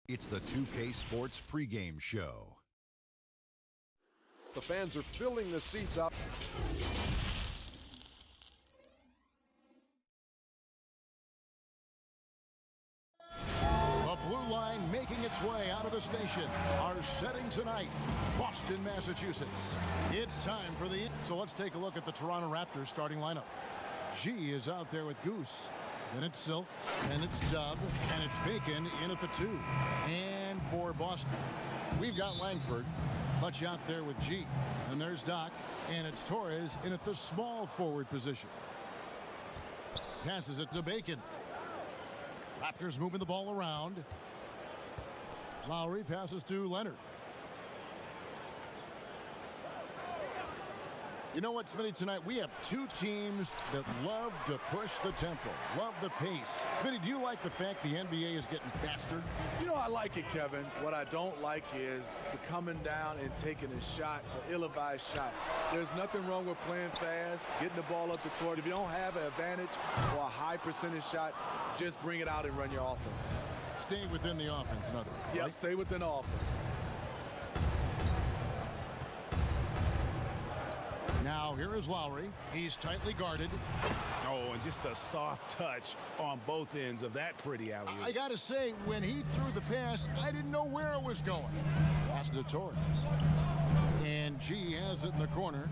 It's the 2K Sports pregame show. The fans are filling the seats out. The blue line making its way out of the station. Our setting tonight, Boston, Massachusetts. It's time for so let's take a look at the Toronto Raptors starting lineup. G is out there with Goose. Then it's Silk, and it's Dub, and it's Bacon in at the 2. And for Boston, we've got Langford. Clutch out there with G. And there's Doc, and it's Torres in at the small forward position. Passes it to Bacon. Raptors moving the ball around. Lowry passes to Leonard. You know what, Smitty, tonight we have two teams that love to push the tempo, love the pace. Smitty, do you like the fact the NBA is getting faster? You know, I like it, Kevin. What I don't like is the coming down and taking a shot, the ill-advised shot. There's nothing wrong with playing fast, getting the ball up the court. If you don't have an advantage or a high percentage shot, just bring it out and run your offense. Stay within the offense, in other words. Yeah, right? Stay within the offense. Now here is Lowry. He's tightly guarded. Oh, and just a soft touch on both ends of that pretty alley-oop. I got to say, when he threw the pass, I didn't know where it was going. Pass to Torres. And G has it in the corner.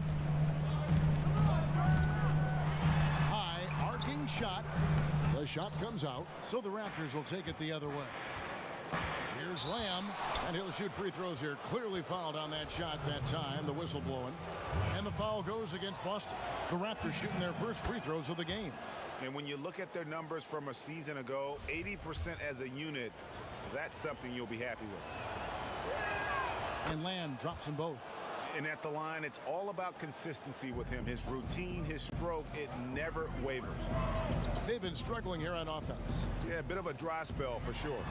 High, arcing shot. The shot comes out, so the Raptors will take it the other way. Here's Lamb, and he'll shoot free throws here. Clearly fouled on that shot that time, the whistle blowing. And the foul goes against Boston. The Raptors shooting their first free throws of the game. And when you look at their numbers from a season ago, 80% as a unit, that's something you'll be happy with. And Lamb drops them both. And at the line, it's all about consistency with him. His routine, his stroke, it never wavers. They've been struggling here on offense. Yeah, a bit of a dry spell for sure.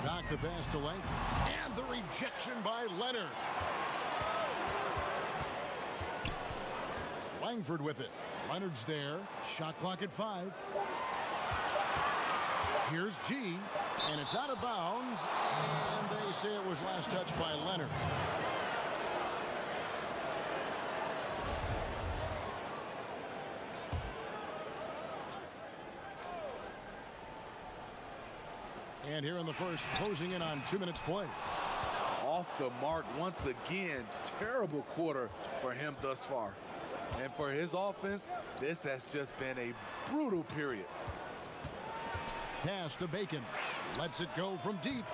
Doc the pass to Langford. And the rejection by Leonard. Langford with it. Leonard's there. Shot clock at 5. Here's G. And it's out of bounds. And they say it was last touched by Leonard. And here in the first, closing in on 2 minutes play. Off the mark once again. Terrible quarter for him thus far. And for his offense, this has just been a brutal period. Pass to Bacon. Lets it go from deep.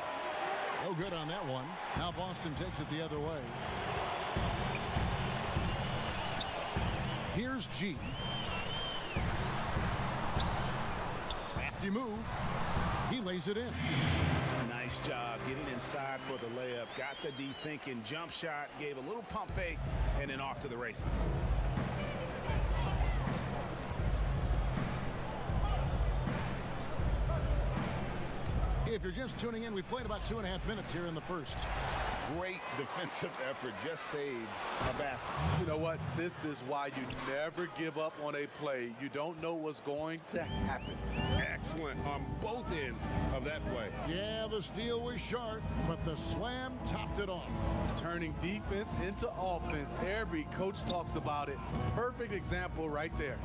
No good on that one. Now Boston takes it the other way. Here's G. Crafty move. He lays it in. Nice job getting inside for the layup. Got the D thinking, jump shot, gave a little pump fake, and then off to the races. If you're just tuning in, we've played about 2.5 minutes here in the first. Great defensive effort, just saved a basket. You know what? This is why you never give up on a play. You don't know what's going to happen. Excellent on both ends of that play. Yeah, the steal was sharp, but the slam topped it off. Turning defense into offense. Every coach talks about it. Perfect example right there.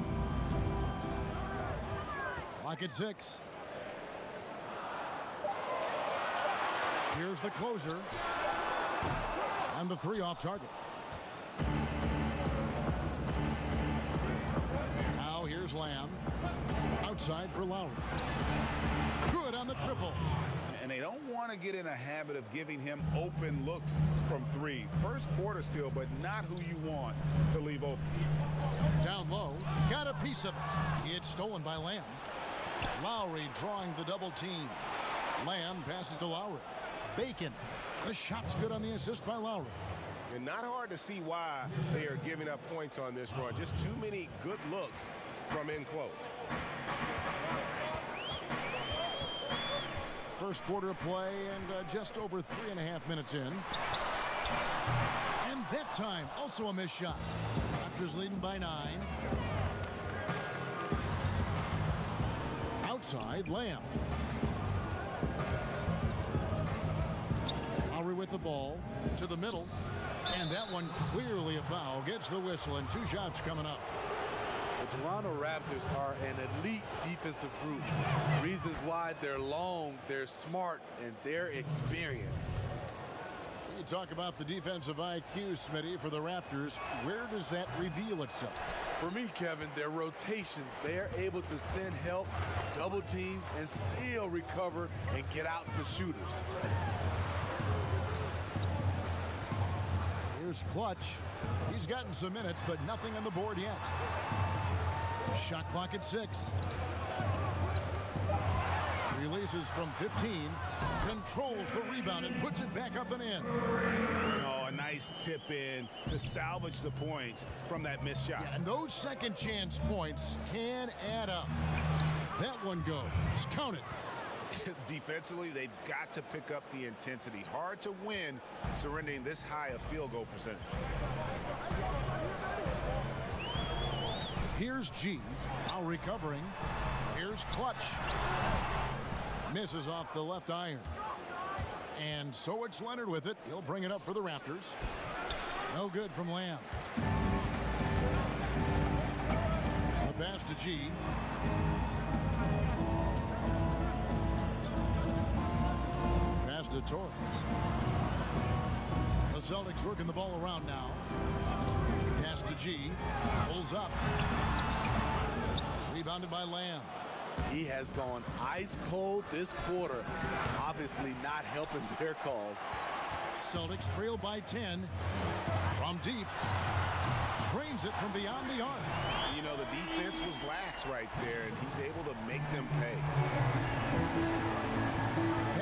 Clock at 6. Here's the closer. And the 3 off target. Now here's Lamb. Outside for Lowry. Good on the triple. And they don't want to get in a habit of giving him open looks from 3. First quarter still, but not who you want to leave open. Down low. Got a piece of it. It's stolen by Lamb. Lowry drawing the double team. Lamb passes to Lowry. Bacon. The shot's good on the assist by Lowry. And not hard to see why they are giving up points on this run. Just too many good looks from in close. First quarter of play and just over 3.5 minutes in. And that time, also a missed shot. Raptors leading by 9. Outside, Lamb. Lowry with the ball to the middle. And that one clearly a foul. Gets the whistle, and 2 shots coming up. The Toronto Raptors are an elite defensive group. Reasons why they're long, they're smart, and they're experienced. You talk about the defensive IQ, Smitty, for the Raptors. Where does that reveal itself? For me, Kevin, their rotations, they are able to send help, double teams, and still recover and get out to shooters. Here's Clutch. He's gotten some minutes, but nothing on the board yet. Shot clock at 6. Releases from 15. Controls the rebound and puts it back up and in. Oh, a nice tip in to salvage the points from that missed shot. Yeah, and those second chance points can add up. That one goes. Count it. Defensively, they've got to pick up the intensity. Hard to win surrendering this high a field goal percentage. Here's G. Now recovering. Here's Clutch. Misses off the left iron. And so it's Leonard with it. He'll bring it up for the Raptors. No good from Lamb. The pass to G. Pass to Torres. The Celtics working the ball around now. Pass to G. Pulls up. Rebounded by Lamb. He has gone ice cold this quarter, obviously not helping their cause. Celtics trail by 10 from deep. Drains it from beyond the arc. You know, the defense was lax right there, and he's able to make them pay.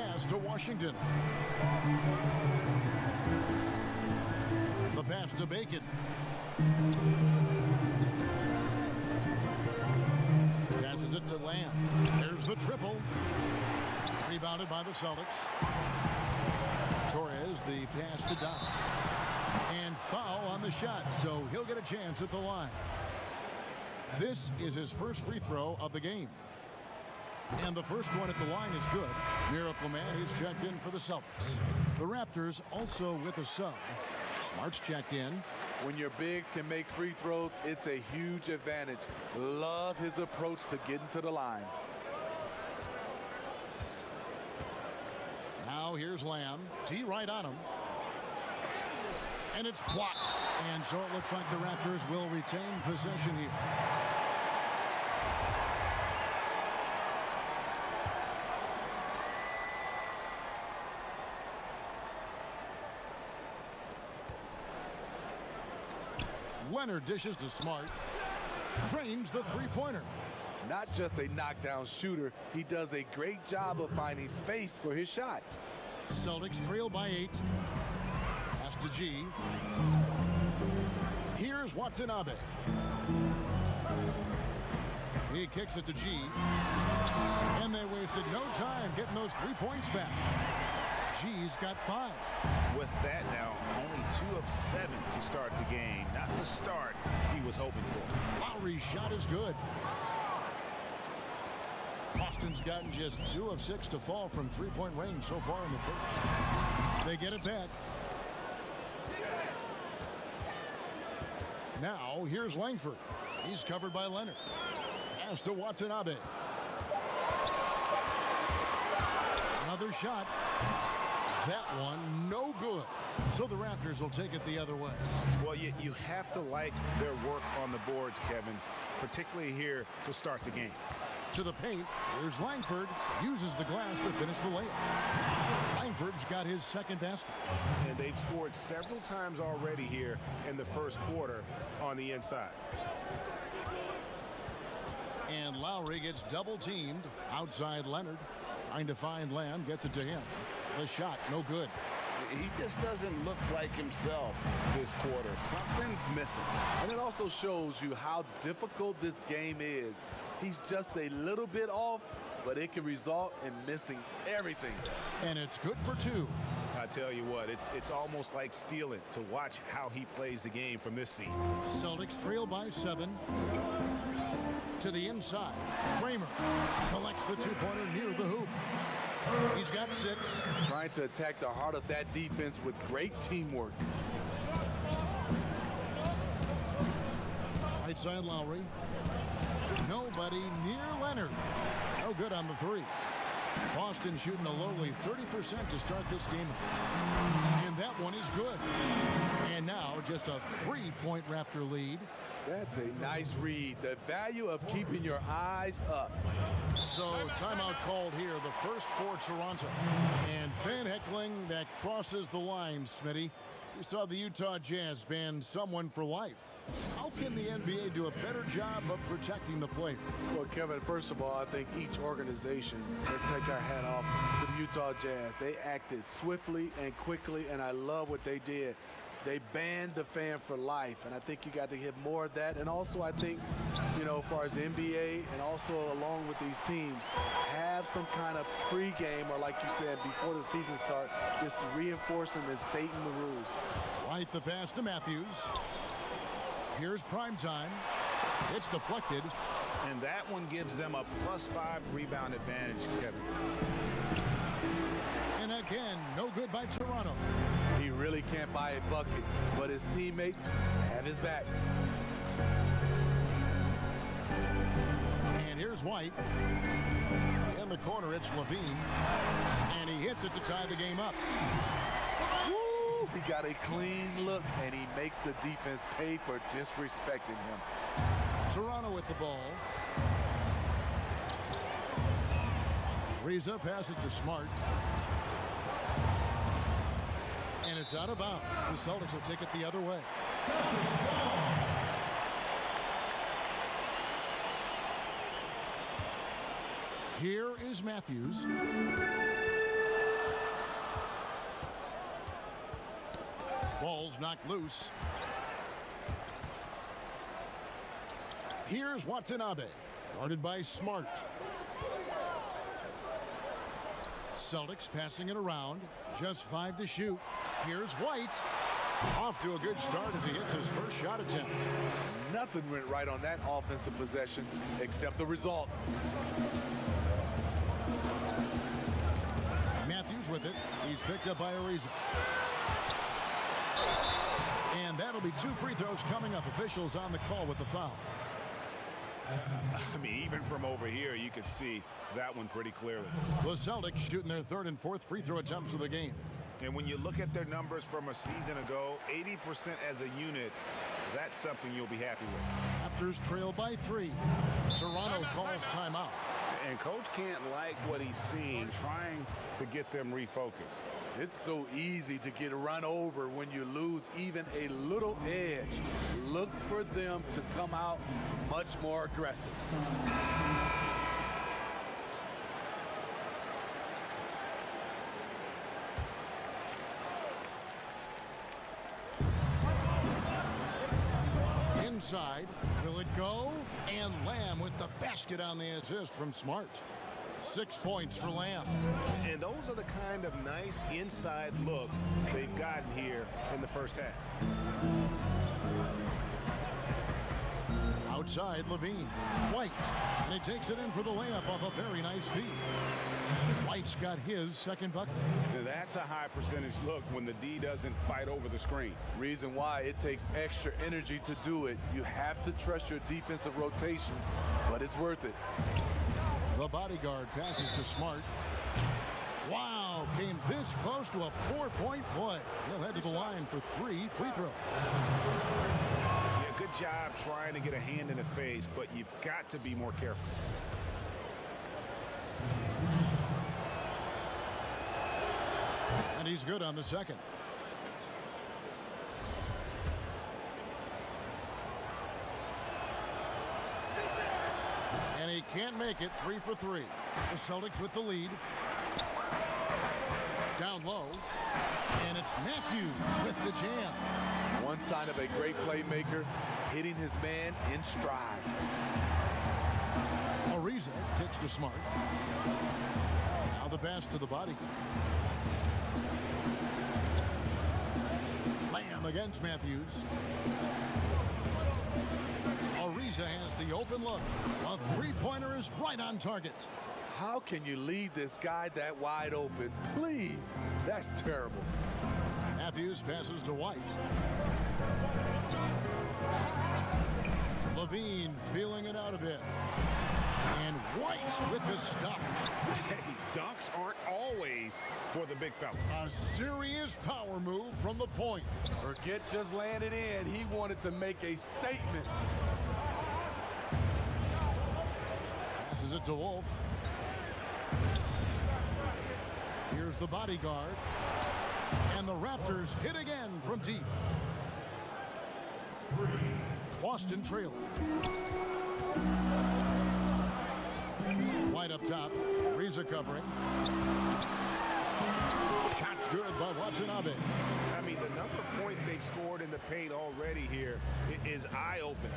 Pass to Washington. The pass to Bacon. Passes it to Lamb. There's the triple. Rebounded by the Celtics. Torres, the pass to Dodd. And foul on the shot, so he'll get a chance at the line. This is his first free throw of the game. And the first one at the line is good. Miracle Man is checked in for the Celtics. The Raptors also with a sub. Smart's checked in. When your bigs can make free throws, it's a huge advantage. Love his approach to getting to the line. Now here's Lamb. T right on him. And it's blocked. And so it looks like the Raptors will retain possession here. Leonard dishes to Smart. Drains the three-pointer. Not just a knockdown shooter, he does a great job of finding space for his shot. Celtics trail by 8. Pass to G. Here's Watanabe. He kicks it to G. And they wasted no time getting those 3 points back. G's got 5. With that now, only 2 of 7 to start the game. Not the start he was hoping for. Lowry's shot is good. Boston's gotten just 2 of 6 to fall from three-point range so far in the first. They get it back. Now, here's Langford. He's covered by Leonard. Pass to Watanabe. Another shot. That one, no good. So the Raptors will take it the other way. Well, you have to like their work on the boards, Kevin, particularly here to start the game. To the paint, here's Langford. Uses the glass to finish the layup. Langford's got his second basket. And they've scored several times already here in the first quarter on the inside. And Lowry gets double-teamed outside Leonard. Trying to find Lamb, gets it to him. The shot, no good. He just doesn't look like himself this quarter. Something's missing. And it also shows you how difficult this game is. He's just a little bit off, but it can result in missing everything. And it's good for 2. I tell you what, it's almost like stealing to watch how he plays the game from this seat. Celtics trail by 7. To the inside. Kramer collects the 2-pointer near the hoop. He's got 6. Trying to attack the heart of that defense with great teamwork. Right side Lowry. Nobody near Leonard. No good on the 3. Boston shooting a lowly 30% to start this game. And that one is good. And now just a 3-point Raptor lead. That's a nice read. The value of keeping your eyes up. So timeout called here, the first for Toronto. And fan heckling that crosses the line, Smitty. We saw the Utah Jazz ban someone for life. How can the NBA do a better job of protecting the player? Well, Kevin, first of all, I think each organization, let's take our hat off to the Utah Jazz. They acted swiftly and quickly, and I love what they did. They banned the fan for life, and I think you got to get more of that. And also, I think, you know, as far as the NBA and also along with these teams, have some kind of pregame or, like you said, before the season starts, just to reinforce them and stating the rules. Right, the pass to Matthews. Here's prime time. It's deflected. And that one gives them a +5 rebound advantage, Kevin. And again, no good by Toronto. He really can't buy a bucket, but his teammates have his back. And here's White. In the corner, it's Levine. And he hits it to tie the game up. Woo! He got a clean look, and he makes the defense pay for disrespecting him. Toronto with the ball. Reza passes to Smart. And it's out of bounds. The Celtics will take it the other way. Here is Matthews. Ball's knocked loose. Here's Watanabe, guarded by Smart. Celtics passing it around. Just 5 to shoot. Here's White. Off to a good start as he hits his first shot attempt. Nothing went right on that offensive possession except the result. Matthews with it. He's picked up by Ariza. And that'll be 2 free throws coming up. Officials on the call with the foul. I mean, even from over here, you could see that one pretty clearly. The Celtics shooting their 3rd and 4th free throw attempts of the game. And when you look at their numbers from a season ago, 80% as a unit, that's something you'll be happy with. Raptors trail by 3. Toronto calls timeout. And coach can't like what he's seeing, trying to get them refocused. It's so easy to get run over when you lose even a little edge. Look for them to come out much more aggressive. Inside, will it go? And Lamb with the basket on the assist from Smart. 6 points for Lamb. And those are the kind of nice inside looks they've gotten here in the first half. Outside, Levine. White. And he takes it in for the layup off a very nice feed. White's got his 2nd bucket. That's a high percentage look when the D doesn't fight over the screen. Reason why it takes extra energy to do it. You have to trust your defensive rotations, but it's worth it. The bodyguard passes to Smart. Wow, came this close to a 4-point play. He'll head to the line for 3 free throws. Yeah, good job trying to get a hand in the face, but you've got to be more careful. And he's good on the 2nd. And he can't make it. 3 for 3. The Celtics with the lead. Down low. And it's Matthews with the jam. One sign of a great playmaker, hitting his man in stride. Ariza kicks to Smart. Now the pass to the bodyguard. Lamb against Matthews. Ariza has the open look. A 3-pointer is right on target. How can you leave this guy that wide open? Please, that's terrible. Matthews passes to White. Levine feeling it out a bit. And White with the stuff. Hey, dunks aren't always for the big fella. A serious power move from the point. Forget just laying it in. He wanted to make a statement. Passes it to Wolf. Here's the bodyguard. And the Raptors hit again from deep. Boston trailing. White up top. Reza covering. Shot good by Watanabe. I mean, the number of points they've scored in the paint already here is eye-opening.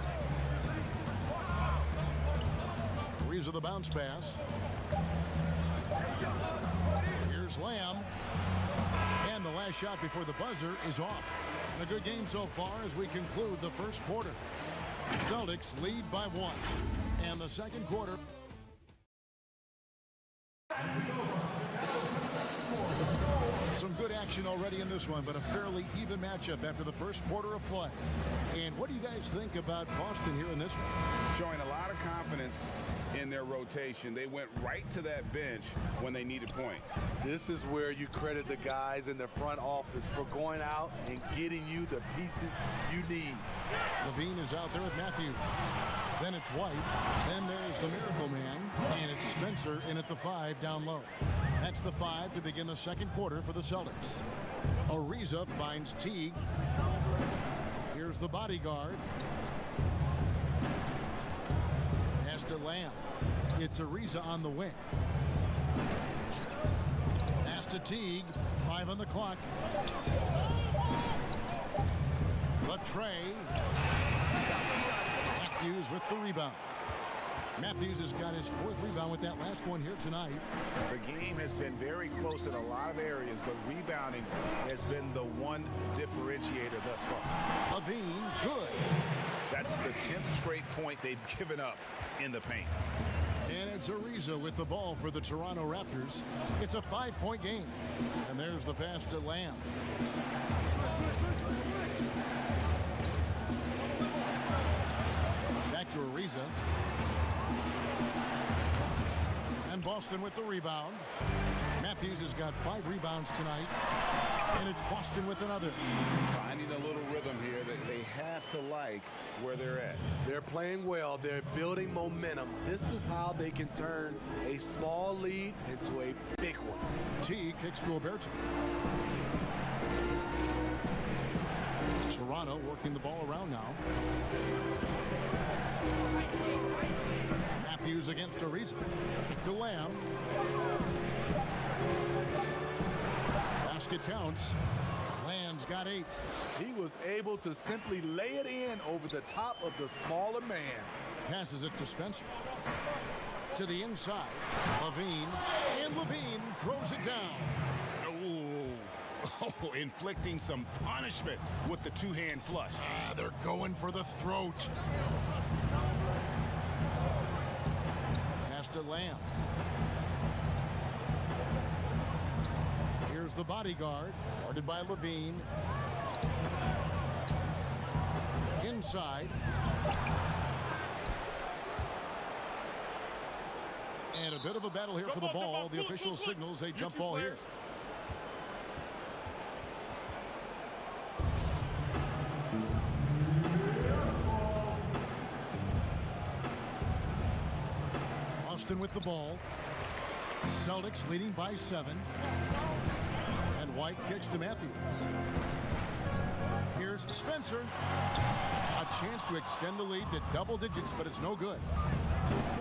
Reza the bounce pass. Here's Lamb. And the last shot before the buzzer is off. A good game so far as we conclude the first quarter. Celtics lead by 1. And the second quarter. Some good action already in this one, but a fairly even matchup after the first quarter of play. And what do you guys think about Boston here in this one? Showing a lot of confidence in their rotation. They went right to that bench when they needed points. This is where you credit the guys in the front office for going out and getting you the pieces you need. Levine is out there with Matthews. Then it's White. Then there's the Miracle Man. And it's Spencer in at the 5 down low. That's the 5 to begin the second quarter for the Celtics. Ariza finds Teague. Here's the bodyguard. Pass to Lamb. It's Ariza on the wing. Pass to Teague. 5 on the clock. Latrey. Matthews with the rebound. Matthews has got his 4th rebound with that last one here tonight. The game has been very close in a lot of areas, but rebounding has been the one differentiator thus far. Levine, good. That's the 10th straight point they've given up in the paint. And it's Ariza with the ball for the Toronto Raptors. It's a 5-point game. And there's the pass to Lamb. Back to Ariza. And Boston with the rebound. Matthews has got 5 rebounds tonight. And it's Boston with another. Finding a little rhythm here that they have to like where they're at. They're playing well. They're building momentum. This is how they can turn a small lead into a big one. T kicks to Alberto. Toronto working the ball around now. Matthews against Ariza. To Lamb. Basket counts. Lamb's got 8. He was able to simply lay it in over the top of the smaller man. Passes it to Spencer. To the inside. Levine. And Levine throws it down. Oh, inflicting some punishment with the 2-hand flush. They're going for the throat. Pass to Lamb. Here's the bodyguard, guarded by Levine. Inside. And a bit of a battle here for the ball. The official signals a jump ball here. Boston with the ball. Celtics leading by 7. And White kicks to Matthews. Here's Spencer. A chance to extend the lead to double digits, but it's no good.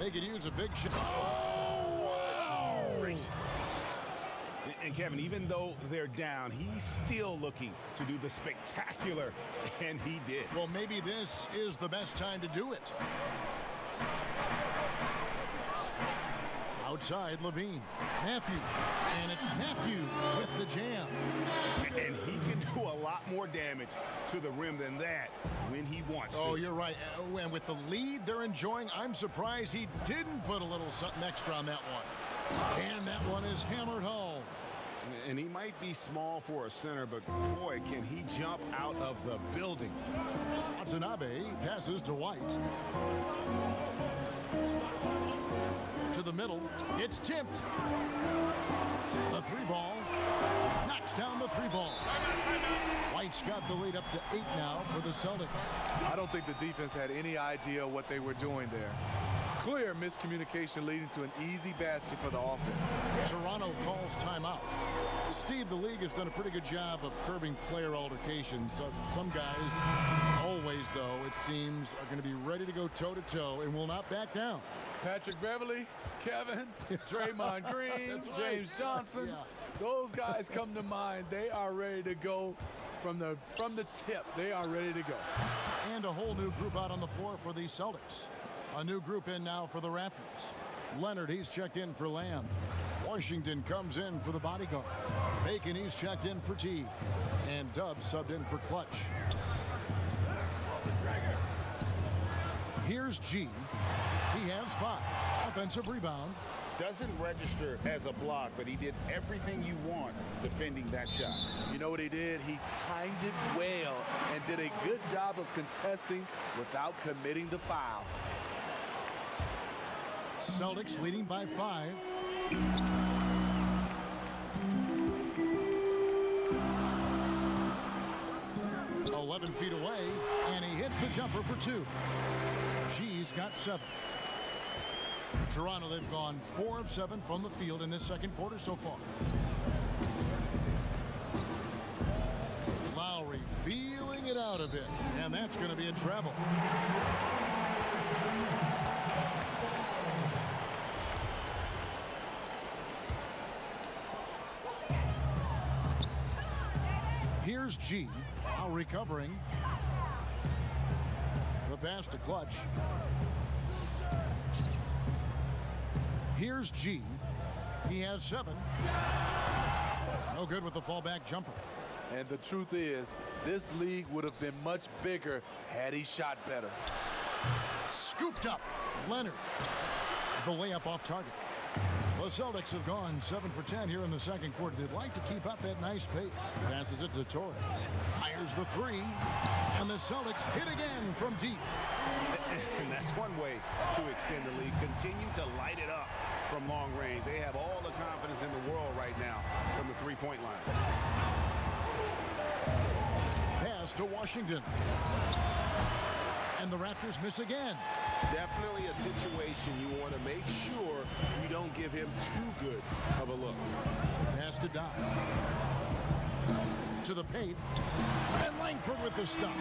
They could use a big shot. Oh, wow. And Kevin, even though they're down, he's still looking to do the spectacular, and he did. Well, maybe this is the best time to do it. Outside, Levine. Matthews. And it's Matthews with the jam. And he can do a lot more damage to the rim than that when he wants to. Oh, you're right. And with the lead they're enjoying, I'm surprised he didn't put a little something extra on that one. And that one is hammered home. And he might be small for a center, but boy, can he jump out of the building. Watanabe passes to White. To the middle. It's tipped. The 3-ball. Knocks down the 3-ball. White's got the lead up to 8 now for the Celtics. I don't think the defense had any idea what they were doing there. Clear miscommunication leading to an easy basket for the offense. Toronto calls timeout. Steve, the league has done a pretty good job of curbing player altercations. Some guys, always though, it seems, are going to be ready to go toe-to-toe and will not back down. Patrick Beverly, Kevin, Draymond Green, James Johnson. Those guys come to mind. They are ready to go from the tip. They are ready to go. And a whole new group out on the floor for the Celtics. A new group in now for the Raptors. Leonard, he's checked in for Lamb. Washington comes in for the bodyguard. Bacon, he's checked in for T. And Dubs subbed in for Clutch. Here's G. He has 5. Offensive rebound. Doesn't register as a block, but he did everything you want defending that shot. You know what he did? He timed it well and did a good job of contesting without committing the foul. Celtics leading by 5. "11 feet away, and he hits the jumper for 2. G's got 7. Toronto, they've gone 4 of 7 from the field in this second quarter so far. Lowry feeling it out a bit, and that's going to be a travel. Here's G, while recovering. The pass to Clutch. Here's G. He has 7. No good with the fallback jumper. And the truth is, this league would have been much bigger had he shot better. Scooped up. Leonard. The layup off target. The Celtics have gone 7 for 10 here in the second quarter. They'd like to keep up that nice pace. Passes it to Torres. Fires the 3. And the Celtics hit again from deep. And that's one way to extend the lead. Continue to light it up from long range. They have all the confidence in the world right now from the three-point line. Pass to Washington. And the Raptors miss again. Definitely a situation you want to make sure you don't give him too good of a look. Pass to Doc. To the paint. And Langford with the stop.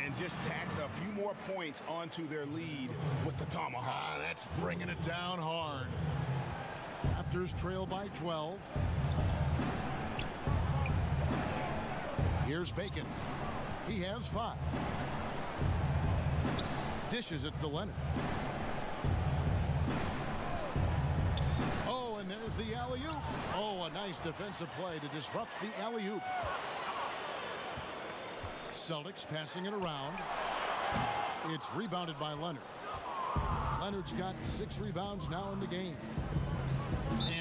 And just tacks a few more points onto their lead with the tomahawk. That's bringing it down hard. Raptors trail by 12. Here's Bacon. He has 5. Dishes it to Leonard. Oh, and there's the alley-oop. Oh, a nice defensive play to disrupt the alley-oop. Celtics passing it around. It's rebounded by Leonard. Leonard's got 6 rebounds now in the game.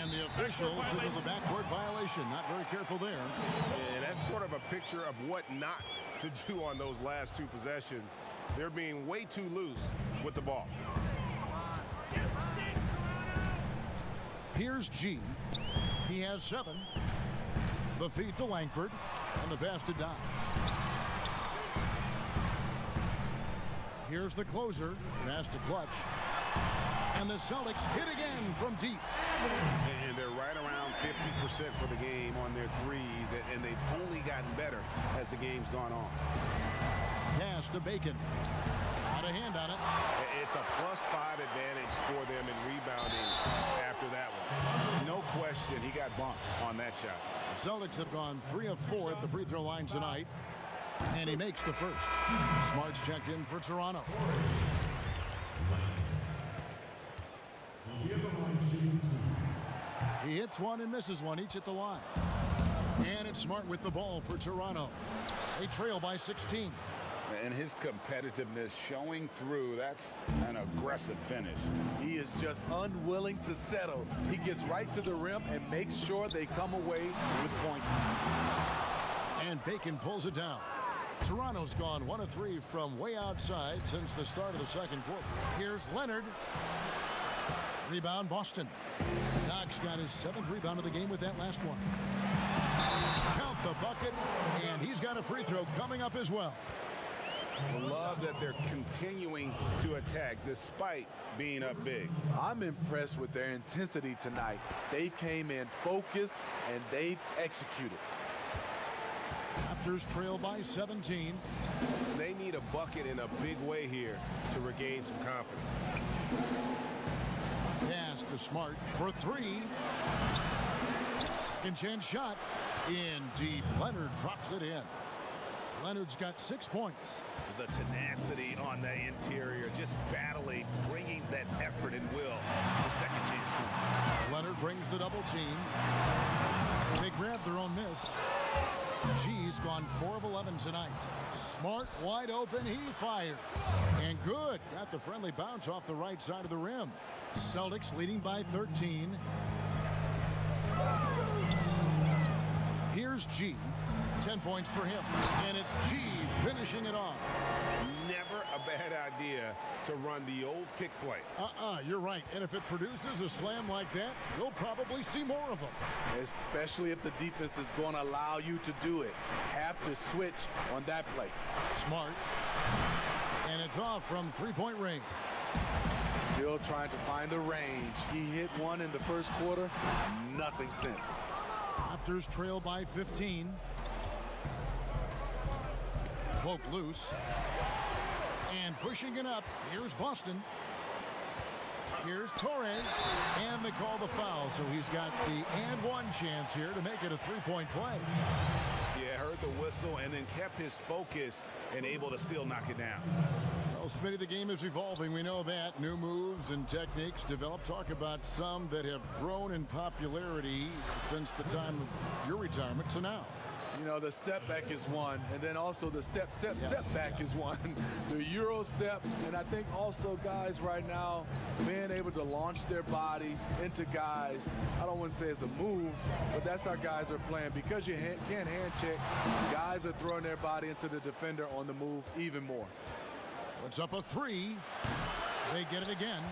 And the official signaled the backcourt violation. Not very careful there. And that's sort of a picture of what not to do on those last 2 possessions. They're being way too loose with the ball. Here's G. He has 7. The feed to Langford. And the pass to Doc. Here's the closer. Pass to Clutch. And the Celtics hit again from deep. And they're right around 50% for the game on their threes. And they've only gotten better as the game's gone on. Pass to Bacon. Out of hand on it. It's a +5 advantage for them in rebounding after that one. No question he got bumped on that shot. The Celtics have gone 3 of 4 at the free throw line tonight. And he makes the first. Smart's checked in for Toronto. He hits one and misses one, each at the line. And it's Smart with the ball for Toronto. They trail by 16. And his competitiveness showing through. That's an aggressive finish. He is just unwilling to settle. He gets right to the rim and makes sure they come away with points. And Bacon pulls it down. Toronto's gone 1 of 3 from way outside since the start of the second quarter. Here's Leonard. Rebound, Boston. Knox got his 7th rebound of the game with that last one. Count the bucket, and he's got a free throw coming up as well. Love that they're continuing to attack despite being up big. I'm impressed with their intensity tonight. They came in focused, and they've executed. Raptors trail by 17. They need a bucket in a big way here to regain some confidence. Pass to Smart for 3. Second chance shot. In deep. Leonard drops it in. Leonard's got 6 points. The tenacity on the interior, just battling, bringing that effort and will for second chance. Leonard brings the double team. They grab their own miss. G's gone 4 of 11 tonight. Smart wide open. He fires. And good. Got the friendly bounce off the right side of the rim. Celtics leading by 13. Here's G. 10 points for him. And it's G finishing it off. Never a bad idea to run the old pick play. You're right. And if it produces a slam like that, you'll probably see more of them. Especially if the defense is going to allow you to do it. Have to switch on that play. Smart. And it's off from 3-point range. Still trying to find the range. He hit one in the first quarter. Nothing since. Raptors trail by 15. Poke loose. And pushing it up. Here's Boston. Here's Torres. And they call the foul. So he's got the and one chance here to make it a 3-point play. Yeah, heard the whistle and then kept his focus and able to still knock it down. Well, Smitty, the game is evolving. We know that. New moves and techniques developed. Talk about some that have grown in popularity since the time of your retirement to now. You know, the step back is one, and then also the step back is one. The Euro step, and I think also guys right now being able to launch their bodies into guys. I don't want to say it's a move, but that's how guys are playing. Because you can't hand check, guys are throwing their body into the defender on the move even more. It's up a 3. They get it again.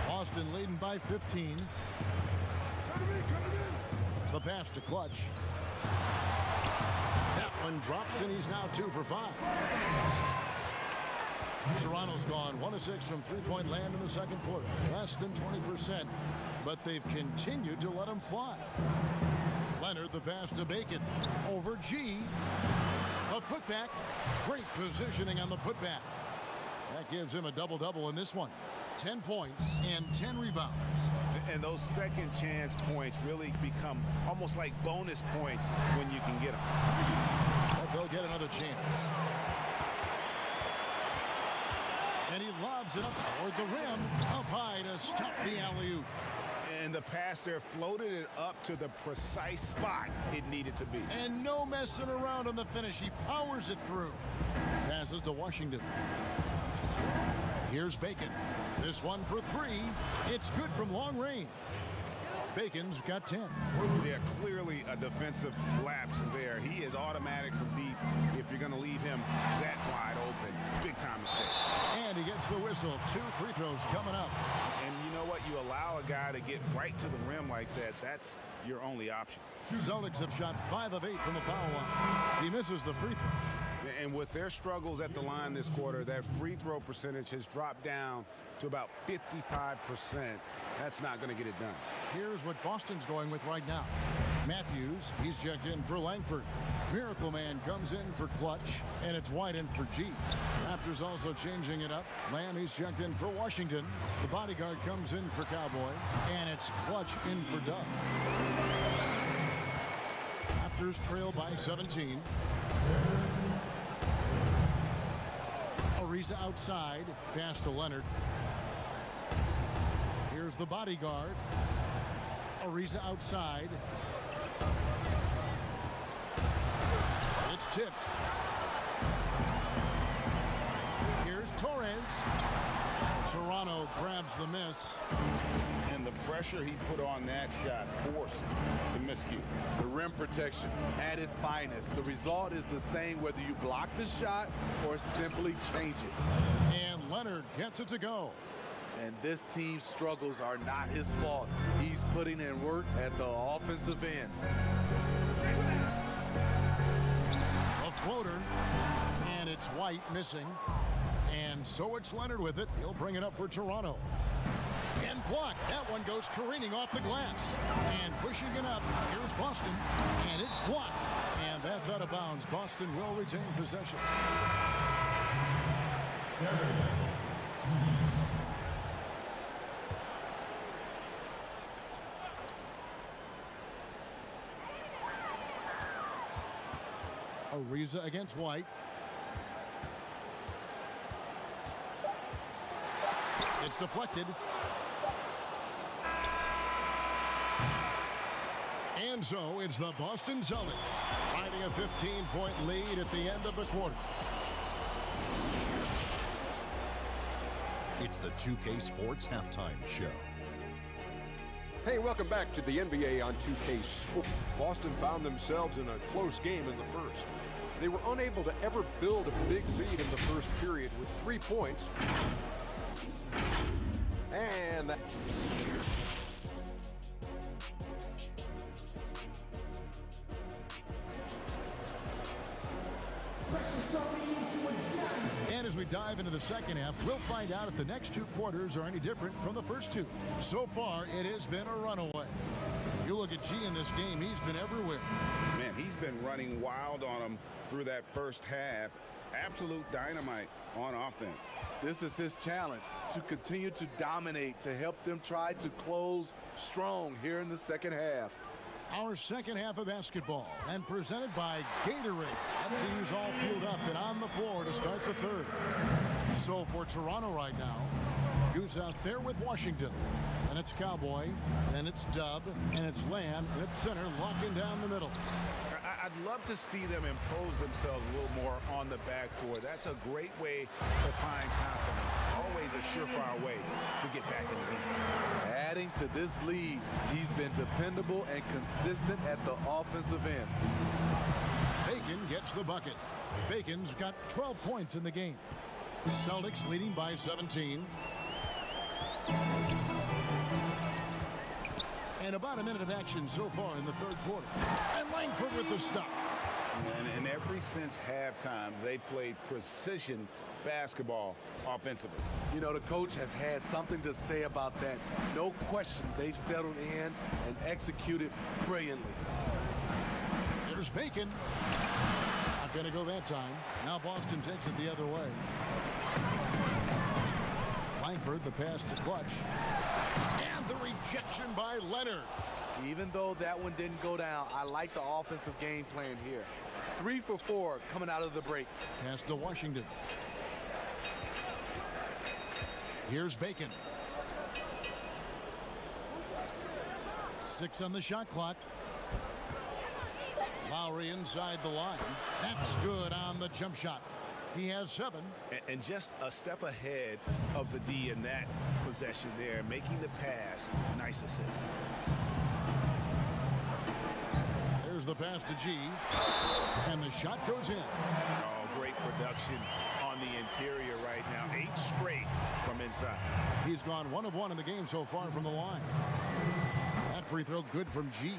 Boston leading by 15. The pass to Clutch. That one drops, and he's now 2 for 5. Toronto's gone 1 of 6 from 3-point land in the second quarter. Less than 20%, but they've continued to let him fly. Leonard, the pass to Bacon. Over G. A putback. Great positioning on the putback. That gives him a double-double in this one. 10 points and 10 rebounds. And those second chance points really become almost like bonus points when you can get them. But they'll get another chance. And he lobs it up toward the rim. Up high to stop the alley-oop. And the pass there floated it up to the precise spot it needed to be. And no messing around on the finish. He powers it through. Passes to Washington. Here's Bacon. This one for 3. It's good from long range. Bacon's got 10. Yeah, clearly a defensive lapse there. He is automatic from deep if you're going to leave him that wide open. Big time mistake. And he gets the whistle. 2 free throws coming up. And you know what? You allow a guy to get right to the rim like that. That's your only option. Celtics have shot 5 of 8 from the foul line. He misses the free throw. And with their struggles at the line this quarter, that free throw percentage has dropped down to about 55%. That's not going to get it done. Here's what Boston's going with right now. Matthews, he's checked in for Langford. Miracle Man comes in for Clutch, and it's wide in for G. Raptors also changing it up. Lamb, he's checked in for Washington. The bodyguard comes in for Cowboy, and it's Clutch in for Doug. Raptors trail by 17. Ariza outside, pass to Leonard. Here's the bodyguard. Ariza outside. It's tipped. Here's Torres. Toronto grabs the miss. And the pressure he put on that shot forced the miscue. The rim protection at its finest. The result is the same whether you block the shot or simply change it. And Leonard gets it to go. And this team's struggles are not his fault. He's putting in work at the offensive end. A floater, and it's White missing. And so it's Leonard with it. He'll bring it up for Toronto. And blocked. That one goes careening off the glass. And pushing it up. Here's Boston. And it's blocked. And that's out of bounds. Boston will retain possession. Ariza against White. It's deflected. And so it's the Boston Celtics riding a 15-point lead at the end of the quarter. It's the 2K Sports Halftime Show. Hey, welcome back to the NBA on 2K Sports. Boston found themselves in a close game in the first. They were unable to ever build a big lead in the first period with 3 points. And that... And as we dive into the second half, we'll find out if the next two quarters are any different from the first two. So far, it has been a runaway. You look at G in this game, he's been everywhere. Man, he's been running wild on them through that first half. Absolute dynamite on offense. This is his challenge, to continue to dominate, to help them try to close strong here in the second half. Our second half of basketball, and presented by Gatorade. Let's see who's all fueled up and on the floor to start the third. So for Toronto right now, Goose out there with Washington. Then it's Cowboy, then it's Dub, and it's Lamb at center, locking down the middle. I'd love to see them impose themselves a little more on the backboard. That's a great way to find confidence. Always a surefire way to get back in the game. Adding to this lead, he's been dependable and consistent at the offensive end. Bacon gets the bucket. Bacon's got 12 points in the game. Celtics leading by 17. And about a minute of action so far in the third quarter. And Langford with the stop. And ever since halftime, they've played precision basketball offensively. You know, the coach has had something to say about that. No question, they've settled in and executed brilliantly. There's Bacon. Not going to go that time. Now Boston takes it the other way. Langford, the pass to Clutch. And the rejection by Leonard. Even though that one didn't go down, I like the offensive game plan here. 3 for 4 coming out of the break. Pass to Washington. Here's Bacon. 6 on the shot clock. Lowry inside the line. That's good on the jump shot. He has 7. And just a step ahead of the D in that possession there, making the pass. Nice assist. There's the pass to G. And the shot goes in. Oh, great production on the interior right now. 8 straight from inside. He's gone 1 of 1 in the game so far from the line. That free throw good from G.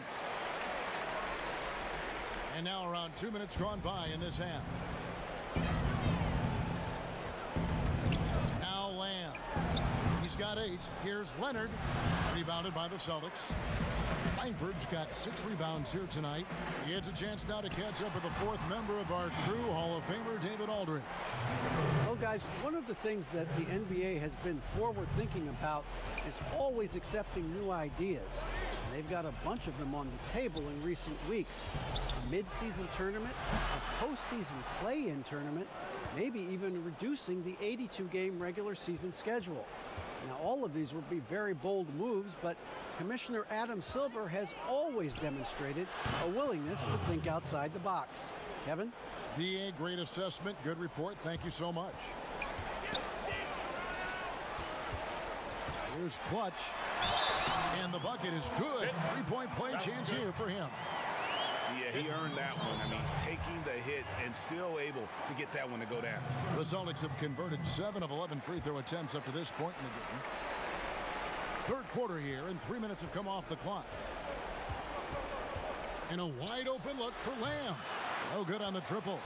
And now around 2 minutes gone by in this half. Now Lamb. He's got 8. Here's Leonard. Rebounded by the Celtics. Langford's got 6 rebounds here tonight. He has a chance now to catch up with the 4th member of our crew, Hall of Famer David Aldridge. Well, guys, one of the things that the NBA has been forward thinking about is always accepting new ideas. And they've got a bunch of them on the table in recent weeks. A mid-season tournament, a postseason play-in tournament, maybe even reducing the 82-game regular season schedule. Now, all of these would be very bold moves, but Commissioner Adam Silver has always demonstrated a willingness to think outside the box. Kevin? DA, great assessment, good report. Thank you so much. Here's Clutch. And the bucket is good. Three-point play chance here for him. Yeah, he earned that one. I mean, taking the hit and still able to get that one to go down. The Celtics have converted 7 of 11 free throw attempts up to this point in the game. Third quarter here, and 3 minutes have come off the clock. And a wide open look for Lamb. No good on the triple.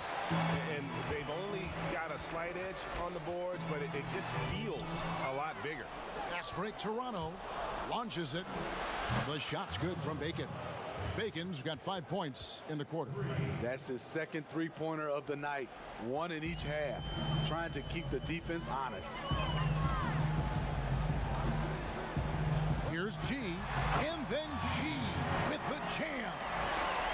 And they've only got a slight edge on the boards, but it just feels a lot bigger. Fast break Toronto. Launches it. The shot's good from Bacon. Bacon's got 5 points in the quarter. That's his second three-pointer of the night. One in each half. Trying to keep the defense honest. Here's G. And then G with the jam.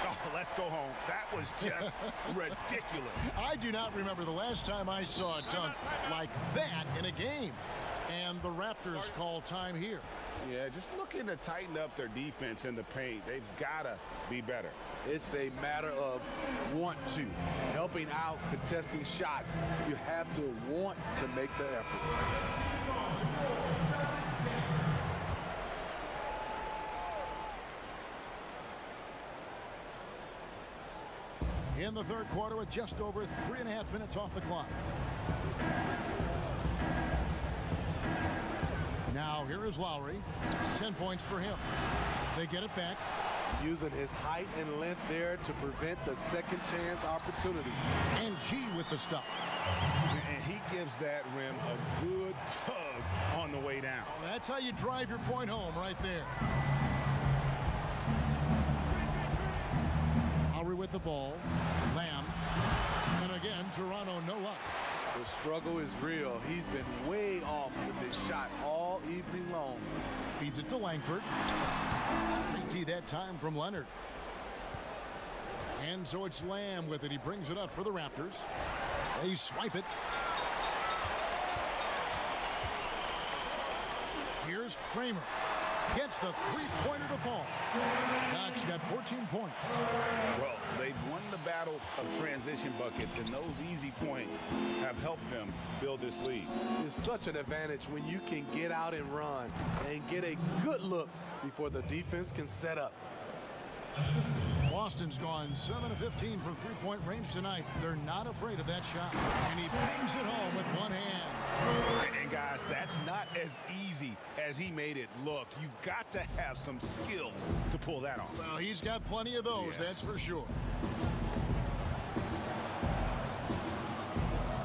Oh, let's go home. That was just ridiculous. I do not remember the last time I saw a dunk like that in a game. And the Raptors call time here. Yeah, just looking to tighten up their defense in the paint. They've got to be better. It's a matter of want to. Helping out, contesting shots. You have to want to make the effort. In the third quarter with just over 3.5 minutes off the clock. Now here is Lowry. 10 points for him. They get it back. Using his height and length there to prevent the second chance opportunity. And G with the stuff. And he gives that rim a good tug on the way down. That's how you drive your point home right there. Lowry with the ball. Lamb. And again, Toronto no luck. The struggle is real. He's been way off with his shot all evening long. Feeds it to Langford. Great tee that time from Leonard. And so it's Lamb with it. He brings it up for the Raptors. They swipe it. Here's Kramer. Gets the three-pointer to fall. Doc's got 14 points. Well, they've won the battle of transition buckets, and those easy points have helped them build this lead. It's such an advantage when you can get out and run and get a good look before the defense can set up. Boston's gone 7 of 15 from three-point range tonight. They're not afraid of that shot. And he bangs it home with one hand. And guys, that's not as easy as he made it look. You've got to have some skills to pull that off. Well, he's got plenty of those, that's for sure.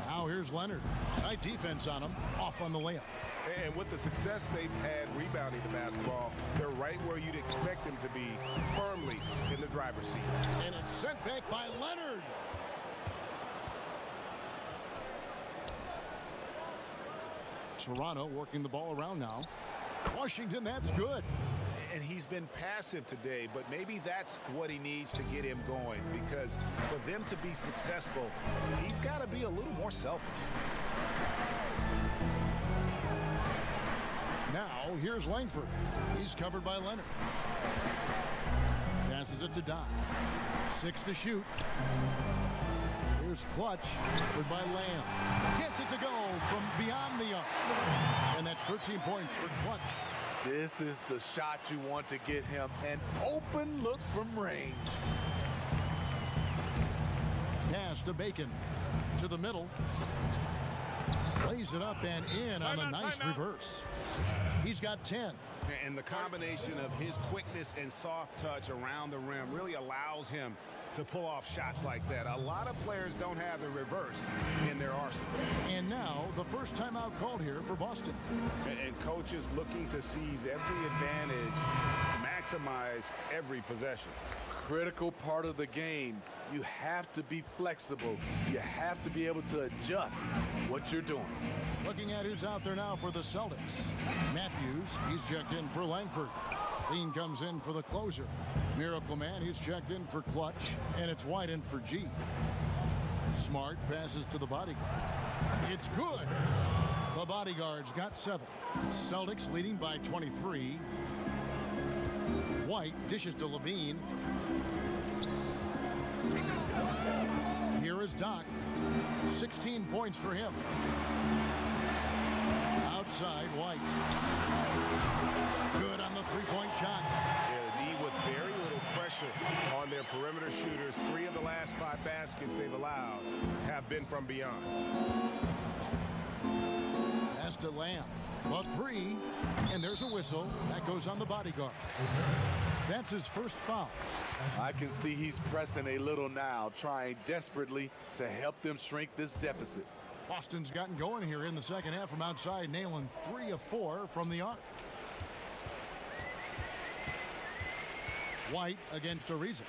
Now here's Leonard. Tight defense on him. Off on the layup. And with the success they've had rebounding the basketball, they're right where you'd expect them to be, firmly in the driver's seat. And it's sent back by Leonard. Toronto working the ball around now. Washington, that's good. And he's been passive today, but maybe that's what he needs to get him going, because for them to be successful, he's got to be a little more selfish. Now, here's Langford. He's covered by Leonard. Passes it to Doc. 6 to shoot. Here's Clutch, covered by Lamb. Gets it to go from beyond the arc. And that's 13 points for Clutch. This is the shot you want to get him. An open look from range. Pass to Bacon. To the middle. Lays it up and in on the nice reverse. He's got 10. And the combination of his quickness and soft touch around the rim really allows him to pull off shots like that. A lot of players don't have the reverse in their arsenal. And now the first timeout called here for Boston. And coaches looking to seize every advantage, maximize every possession. Critical part of the game. You have to be flexible. You have to be able to adjust what you're doing. Looking at who's out there now for the Celtics. Matthews, he's checked in for Langford. Lean comes in for the closer. Miracle Man, he's checked in for Clutch. And it's White for G. Smart passes to the bodyguard. It's good. The bodyguard's got 7. Celtics leading by 23. White dishes to Levine. Here is Doc. 16 points for him. Out outside, White. Good on the three-point shot. Yeah, the D with very little pressure on their perimeter shooters. 3 of the last 5 baskets they've allowed have been from beyond. Pass to Lamb. A 3, and there's a whistle. That goes on the bodyguard. That's his first foul. I can see he's pressing a little now, trying desperately to help them shrink this deficit. Boston's gotten going here in the second half from outside, nailing 3 of 4 from the arc. White against Ariza.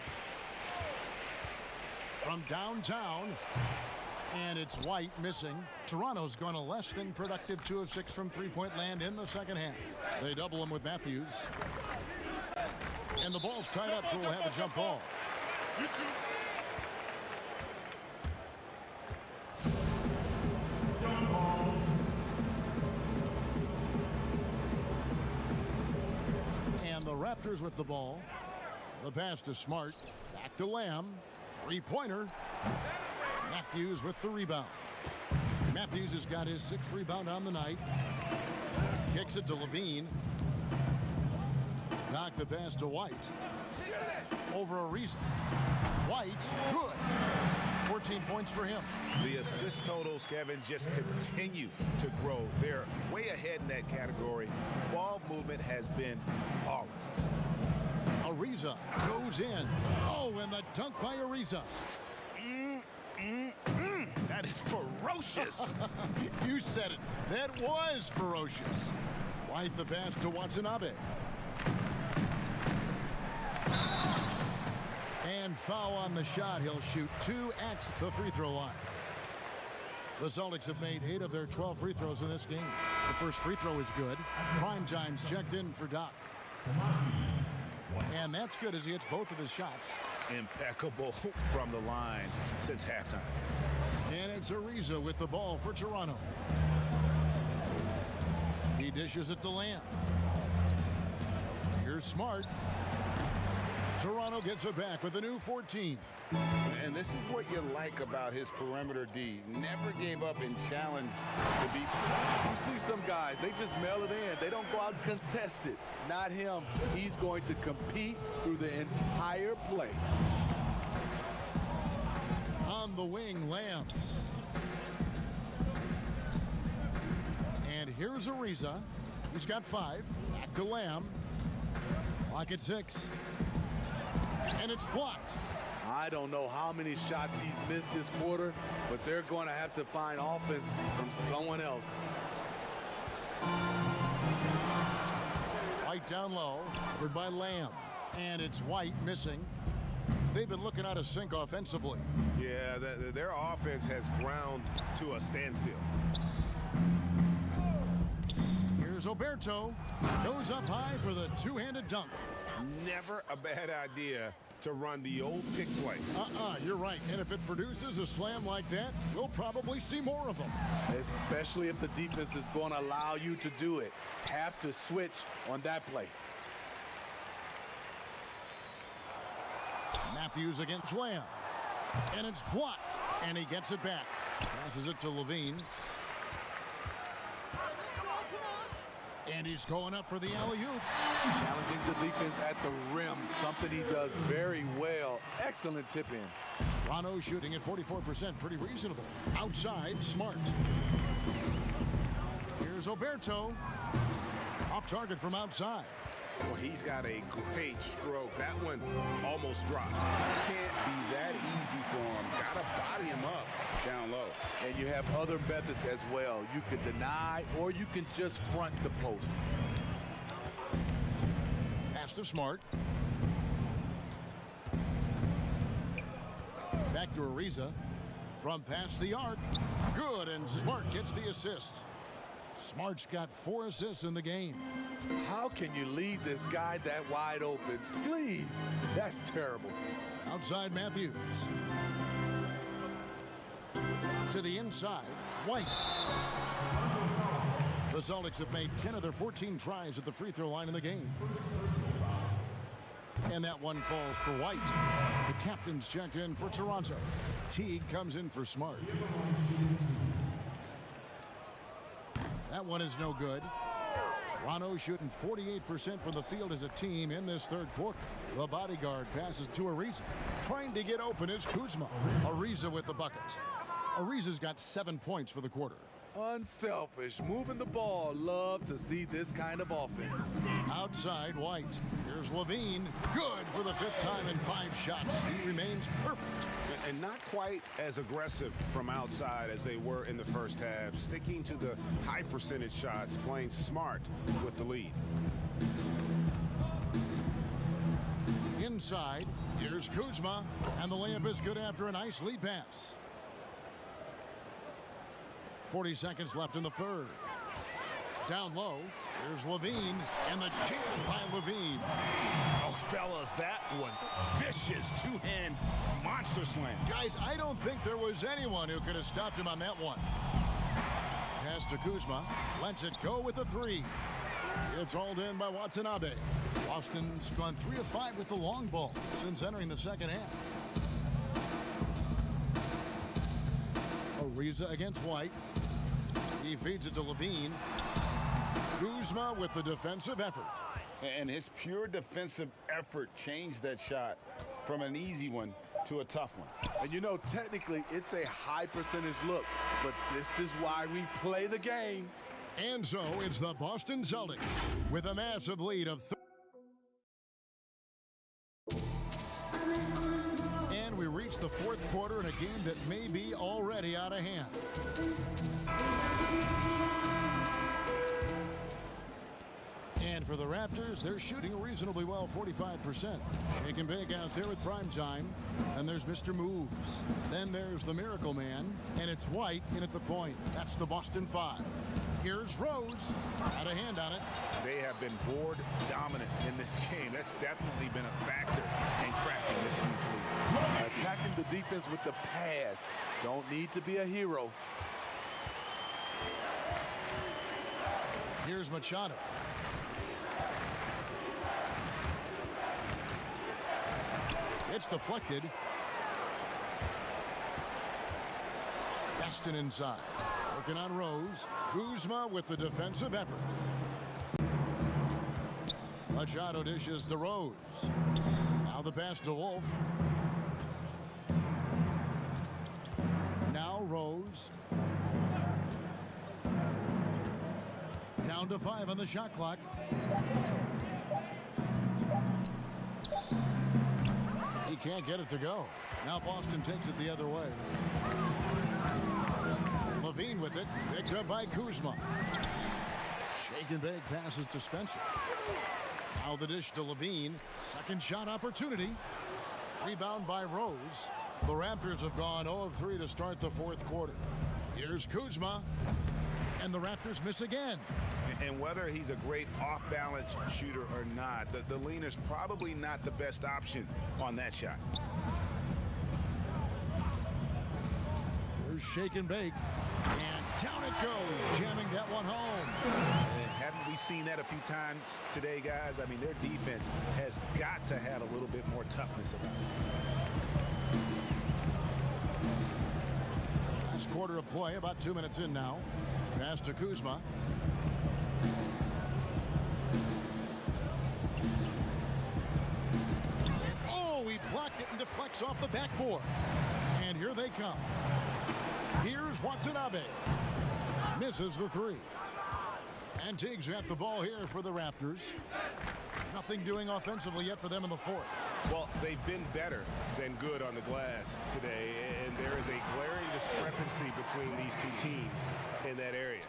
From downtown, and it's White missing. Toronto's gone a less than productive 2 of 6 from three-point land in the second half. They double him with Matthews. And the ball's tied up, so we'll have a jump ball. And the Raptors with the ball. The pass to Smart. Back to Lamb. Three-pointer. Matthews with the rebound. Matthews has got his 6th rebound on the night. Kicks it to Levine. Knock the pass to White. Over Ariza. White, good. 14 points for him. The assist totals, Kevin, just continue to grow. They're way ahead in that category. Ball movement has been flawless. Ariza goes in. Oh, and the dunk by Ariza. That is ferocious. You said it. That was ferocious. White the pass to Watanabe. And foul on the shot. He'll shoot 2 at the free throw line. The Celtics have made 8 of their 12 free throws in this game. The first free throw is good. Prime time's checked in for Doc. And that's good as he hits both of his shots. Impeccable from the line since halftime. And it's Ariza with the ball for Toronto. He dishes it to Lamb. Here's Smart. Toronto gets it back with a new 14. And this is what you like about his perimeter D. Never gave up and challenged the deep. You see some guys, they just mail it in. They don't go out and contest it. Not him. He's going to compete through the entire play. On the wing, Lamb. And here's Ariza. He's got 5. Back to Lamb. Clock at 6. And it's blocked. I don't know how many shots he's missed this quarter, but they're going to have to find offense from someone else. White down low, covered by Lamb. And it's White missing. They've been looking out of sync offensively. Yeah, their offense has ground to a standstill. Here's Oberto. Goes up high for the two-handed dunk. Never a bad idea to run the old pick play. You're right. And if it produces a slam like that, we'll probably see more of them. Especially if the defense is going to allow you to do it. Have to switch on that play. Matthews against Lamb. And it's blocked. And he gets it back. Passes it to Levine. And he's going up for the alley-oop. Challenging the defense at the rim, something he does very well. Excellent tip-in. Toronto shooting at 44%, pretty reasonable. Outside, Smart. Here's Oberto. Off target from outside. Well, he's got a great stroke. That one almost dropped. Can't be that easy for him. Gotta body him up down low. And you have other methods as well. You can deny or you can just front the post. Pass to Smart. Back to Ariza. From past the arc. Good, and Smart gets the assist. Smart's got 4 assists in the game. How can you leave this guy that wide open? Please, that's terrible. Outside Matthews. To the inside, White. The Celtics have made 10 of their 14 tries at the free throw line in the game. And that one falls for White. The captain's checked in for Toronto. Teague comes in for Smart. That one is no good. Toronto shooting 48% from the field as a team in this third quarter. The bodyguard passes to Ariza. Trying to get open is Kuzma. Ariza with the bucket. Ariza's got 7 points for the quarter. Unselfish, moving the ball. Love to see this kind of offense. Outside White. Here's Levine. Good for the 5th time in 5 shots. He remains perfect. And not quite as aggressive from outside as they were in the first half. Sticking to the high percentage shots, playing smart with the lead. Inside, here's Kuzma. And the layup is good after a nice lead pass. 40 seconds left in the third. Down low, here's Levine, and the jam by Levine. Oh, fellas, that was vicious two-hand monster slam. Guys, I don't think there was anyone who could have stopped him on that one. Pass to Kuzma, lets it go with a 3. It's hauled in by Watanabe. Boston's gone 3 of 5 with the long ball since entering the second half. Ariza against White. He feeds it to Levine. Kuzma with the defensive effort. And his pure defensive effort changed that shot from an easy one to a tough one. And you know, technically, it's a high percentage look, but this is why we play the game. And so it's the Boston Celtics with a massive lead of 30. And we reach the fourth quarter in a game that may be already out of hand. And for the Raptors, they're shooting reasonably well, 45%. Shake and bake out there with prime time. And there's Mr. Moves. Then there's the Miracle Man. And it's White in at the point. That's the Boston 5. Here's Rose. Had a hand on it. They have been board dominant in this game. That's definitely been a factor in cracking this huge lead. Attacking the defense with the pass. Don't need to be a hero. Here's Machado. It's deflected. Baston inside. Working on Rose. Kuzma with the defensive effort. Machado dishes to Rose. Now the pass to Wolf. Now Rose. Down to 5 on the shot clock. He can't get it to go. Now Boston takes it the other way. Levine with it. Picked up by Kuzma. Shake and bake passes to Spencer. Now the dish to Levine. Second shot opportunity. Rebound by Rose. The Raptors have gone 0 of 3 to start the fourth quarter. Here's Kuzma. And the Raptors miss again. And whether he's a great off-balance shooter or not, the lean is probably not the best option on that shot. There's shake and bake. And down it goes, jamming that one home. And haven't we seen that a few times today, guys? I mean, their defense has got to have a little bit more toughness about it. Last quarter of play, about 2 minutes in now. Pass to Kuzma. He blocked it and deflects off the backboard. And here they come. Here's Watanabe. Misses the 3. And Teague's got the ball here for the Raptors. Nothing doing offensively yet for them in the fourth. Well, they've been better than good on the glass today, and there is a glaring discrepancy between these two teams in that area.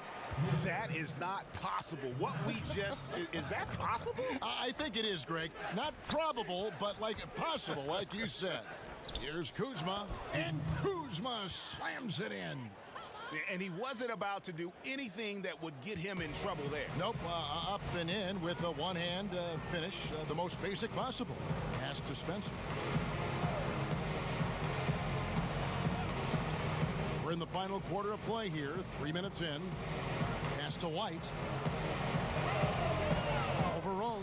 That is not possible. What we just, is that possible? I think it is, Greg. Not probable, but like possible, like you said. Here's Kuzma, and Kuzma slams it in. And he wasn't about to do anything that would get him in trouble there. Nope, up and in with a one-hand finish, the most basic possible. Pass to Spencer. We're in the final quarter of play here, 3 minutes in. Pass to White. Over Rose.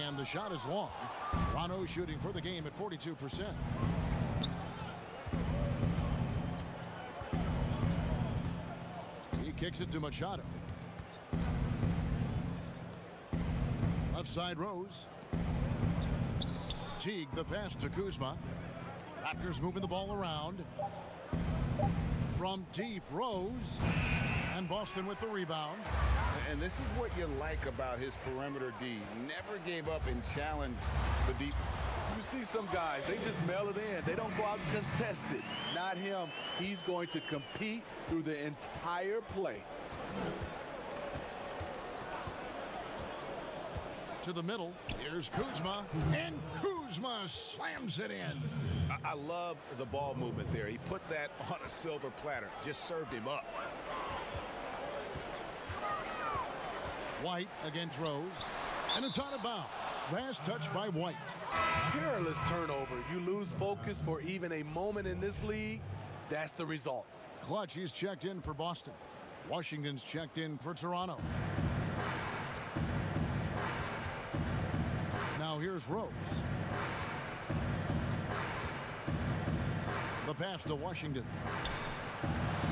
And the shot is long. Toronto shooting for the game at 42%. Kicks it to Machado. Left side Rose. Teague the pass to Kuzma. Raptors moving the ball around. From deep, Rose. And Boston with the rebound. And this is what you like about his perimeter D. Never gave up and challenged the deep. You see some guys, they just mail it in. They don't go out and contest it. Not him. He's going to compete through the entire play. To the middle. Here's Kuzma. And Kuzma slams it in. I love the ball movement there. He put that on a silver platter. Just served him up. White against Rose. And it's out of bounds. Last touch by White. Careless turnover. You lose focus for even a moment in this league. That's the result. Clutch is checked in for Boston. Washington's checked in for Toronto. Now here's Rose. The pass to Washington.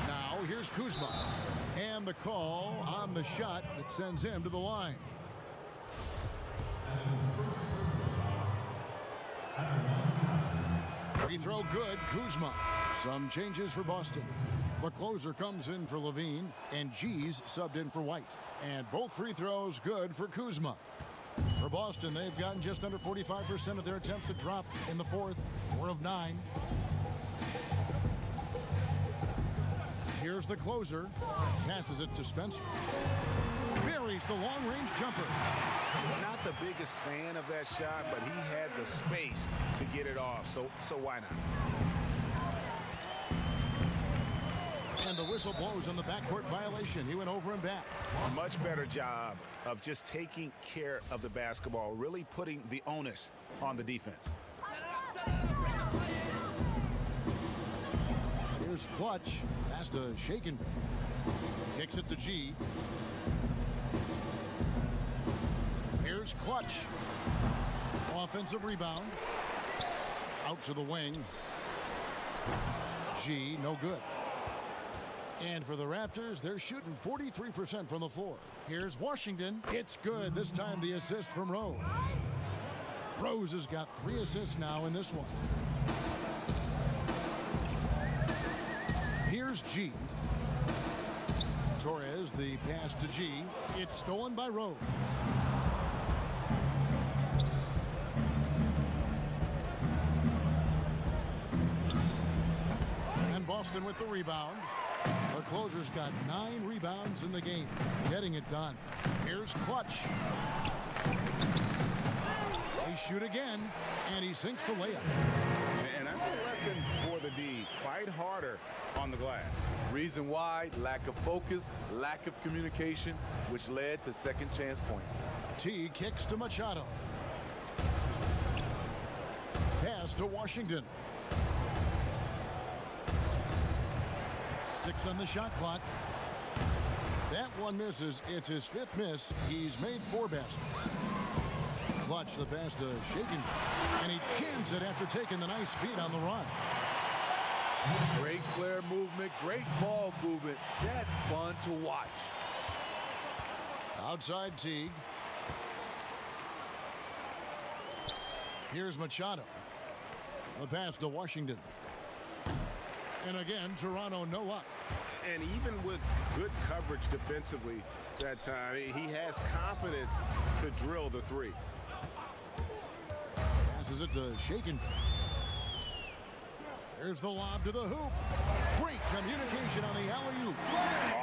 Now here's Kuzma. And the call on the shot that sends him to the line. Free throw good, Kuzma. Some changes for Boston. The closer comes in for Levine, and G's subbed in for White. And both free throws good for Kuzma. For Boston, they've gotten just under 45% of their attempts to drop in the fourth, 4 of 9. Here's the closer. Passes it to Spencer. Buries the long-range jumper. Not the biggest fan of that shot, but he had the space to get it off, so why not? And the whistle blows on the backcourt violation. He went over and back. A much better job of just taking care of the basketball, really putting the onus on the defense. Here's Clutch. Pass to Shaken. Kicks it to G. Here's Clutch. Offensive rebound. Out to the wing. G, no good. And for the Raptors, they're shooting 43% from the floor. Here's Washington. It's good. This time the assist from Rose. Rose has got 3 assists now in this one. Here's G. Torres, the pass to G. It's stolen by Rose. And Boston with the rebound. The closer's got 9 rebounds in the game. Getting it done. Here's Clutch. They shoot again, and he sinks the layup. And that's a lesson for the D. Fight harder on the glass. Reason why, lack of focus, lack of communication, which led to second chance points. T kicks to Machado. Pass to Washington. 6 on the shot clock. That one misses. It's his 5th miss. He's made 4 baskets. Clutch the pass to Shaken. And he jams it after taking the nice feed on the run. Great player movement, great ball movement. That's fun to watch. Outside Teague. Here's Machado. The pass to Washington. And again, Toronto no luck. And even with good coverage defensively that time, he has confidence to drill the 3. Passes it to Shaken. There's the lob to the hoop. Great communication on the alley-oop.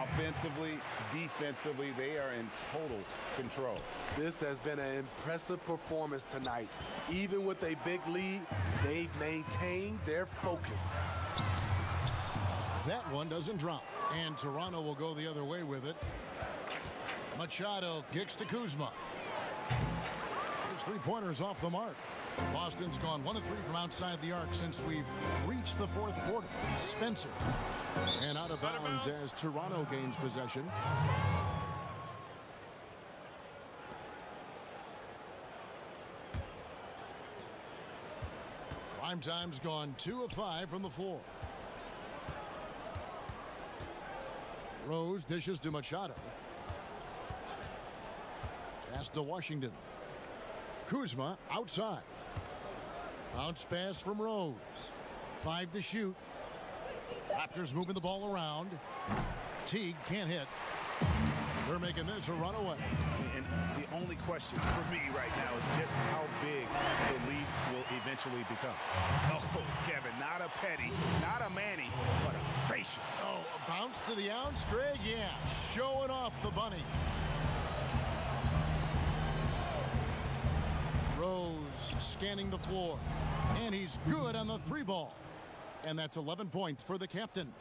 Offensively, defensively, they are in total control. This has been an impressive performance tonight. Even with a big lead, they've maintained their focus. That one doesn't drop. And Toronto will go the other way with it. Machado kicks to Kuzma. His 3-pointers off the mark. Boston's gone 1 of 3 from outside the arc since we've reached the 4th quarter. Spencer. And out of bounds as Toronto gains possession. Primetime's gone 2 of 5 from the floor. Rose dishes to Machado. Pass to Washington. Kuzma outside. Bounce pass from Rose. 5 to shoot. Raptors moving the ball around. Teague can't hit. They're making this a runaway. And the only question for me right now is just how big the lead will eventually become. Oh, Kevin, not a Petty, not a Manny, but a facial. Oh, a bounce to the ounce, Greg? Yeah, showing off the bunny. Rose scanning the floor. And he's good on the 3-ball. And that's 11 points for the captain.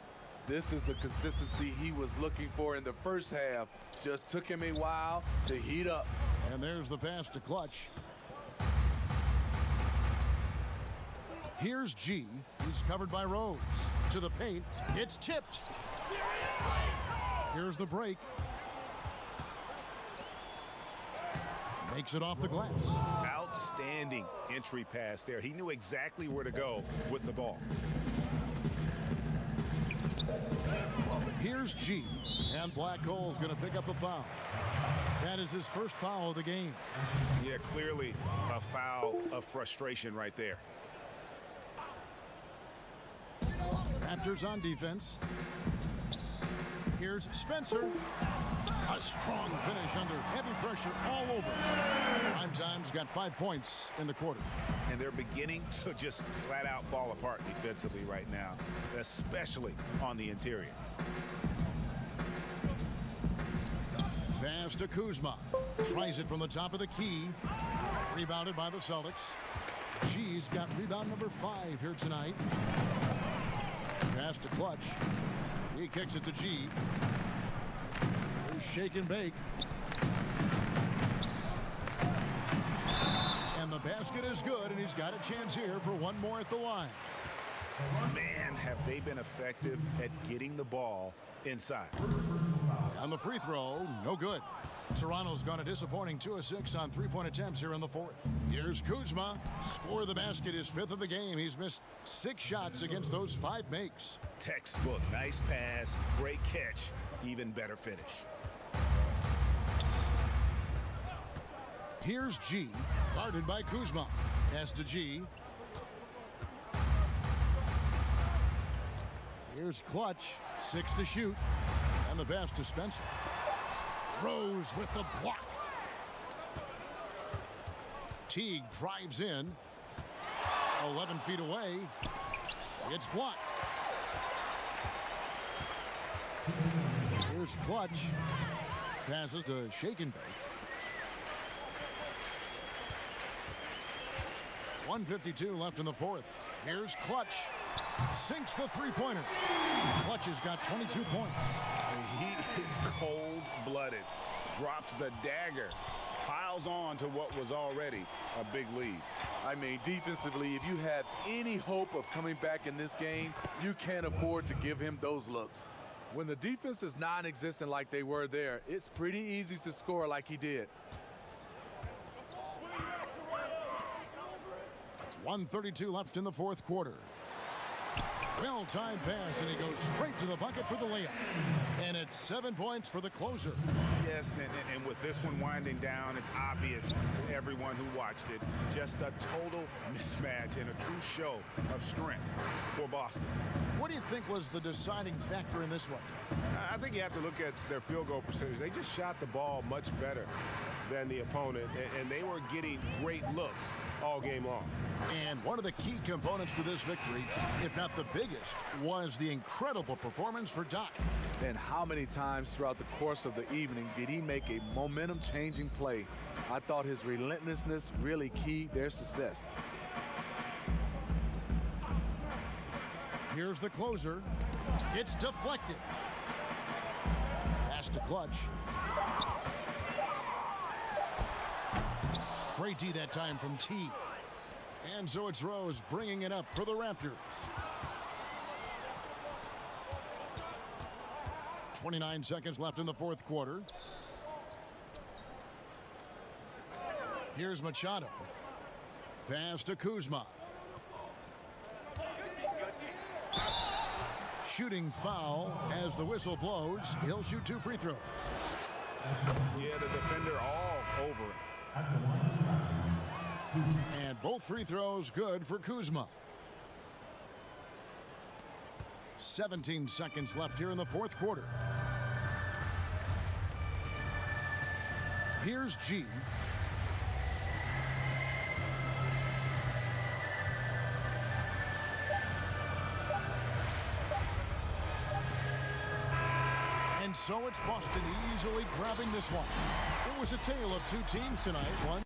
This is the consistency he was looking for in the first half. Just took him a while to heat up. And there's the pass to Clutch. Here's G. He's covered by Rose. To the paint. It's tipped. Here's the break. Makes it off the glass. Outstanding entry pass there. He knew exactly where to go with the ball. Here's G. And Black Hole's going to pick up a foul. That is his first foul of the game. Yeah, clearly a foul of frustration right there. Raptors on defense. Here's Spencer. A strong finish under heavy pressure all over. Prime Time's got 5 points in the quarter. And they're beginning to just flat out fall apart defensively right now, especially on the interior. Pass to Kuzma. Tries it from the top of the key. Rebounded by the Celtics. G's got rebound number 5 here tonight. Pass to Clutch. He kicks it to G. Here's shake and bake. And the basket is good, and he's got a chance here for one more at the line. Man, have they been effective at getting the ball inside. On the free throw, no good. Toronto's gone a disappointing 2 of 6 on 3-point attempts here in the 4th. Here's Kuzma. Score the basket, his 5th of the game. He's missed 6 shots against those 5 makes. Textbook, nice pass, great catch, even better finish. Here's G, guarded by Kuzma. Pass to G. Here's Clutch, 6 to shoot. And the pass to Spencer. Rose with the block. Teague drives in. 11 feet away. It's blocked. Here's Clutch. Passes to shake and bake. 1:52 left in the 4th. Here's Clutch. Sinks the 3-pointer. Clutch has got 22 points. He is cold-blooded. Drops the dagger. Piles on to what was already a big lead. I mean, defensively, if you have any hope of coming back in this game, you can't afford to give him those looks. When the defense is non-existent like they were there, it's pretty easy to score like he did. 1:32 left in the 4th quarter. Well-timed pass, and he goes straight to the bucket for the layup. And it's 7 points for the closer. Yes, and with this one winding down, it's obvious to everyone who watched it. Just a total mismatch and a true show of strength for Boston. What do you think was the deciding factor in this one? I think you have to look at their field goal percentage. They just shot the ball much better than the opponent, and they were getting great looks all game long. And one of the key components to this victory, if not the biggest, was the incredible performance for Doc. And how many times throughout the course of the evening did he make a momentum-changing play? I thought his relentlessness really keyed their success. Here's the closer. It's deflected. Pass to Clutch. Great D that time from T. And so it's Rose bringing it up for the Raptors. 29 seconds left in the 4th quarter. Here's Machado. Pass to Kuzma. shooting foul as the whistle blows. He'll shoot 2 free throws. Yeah, the defender all over it. And both free throws good for Kuzma. 17 seconds left here in the fourth quarter. Here's G. And so it's Boston easily grabbing this one. It was a tale of 2 teams tonight. One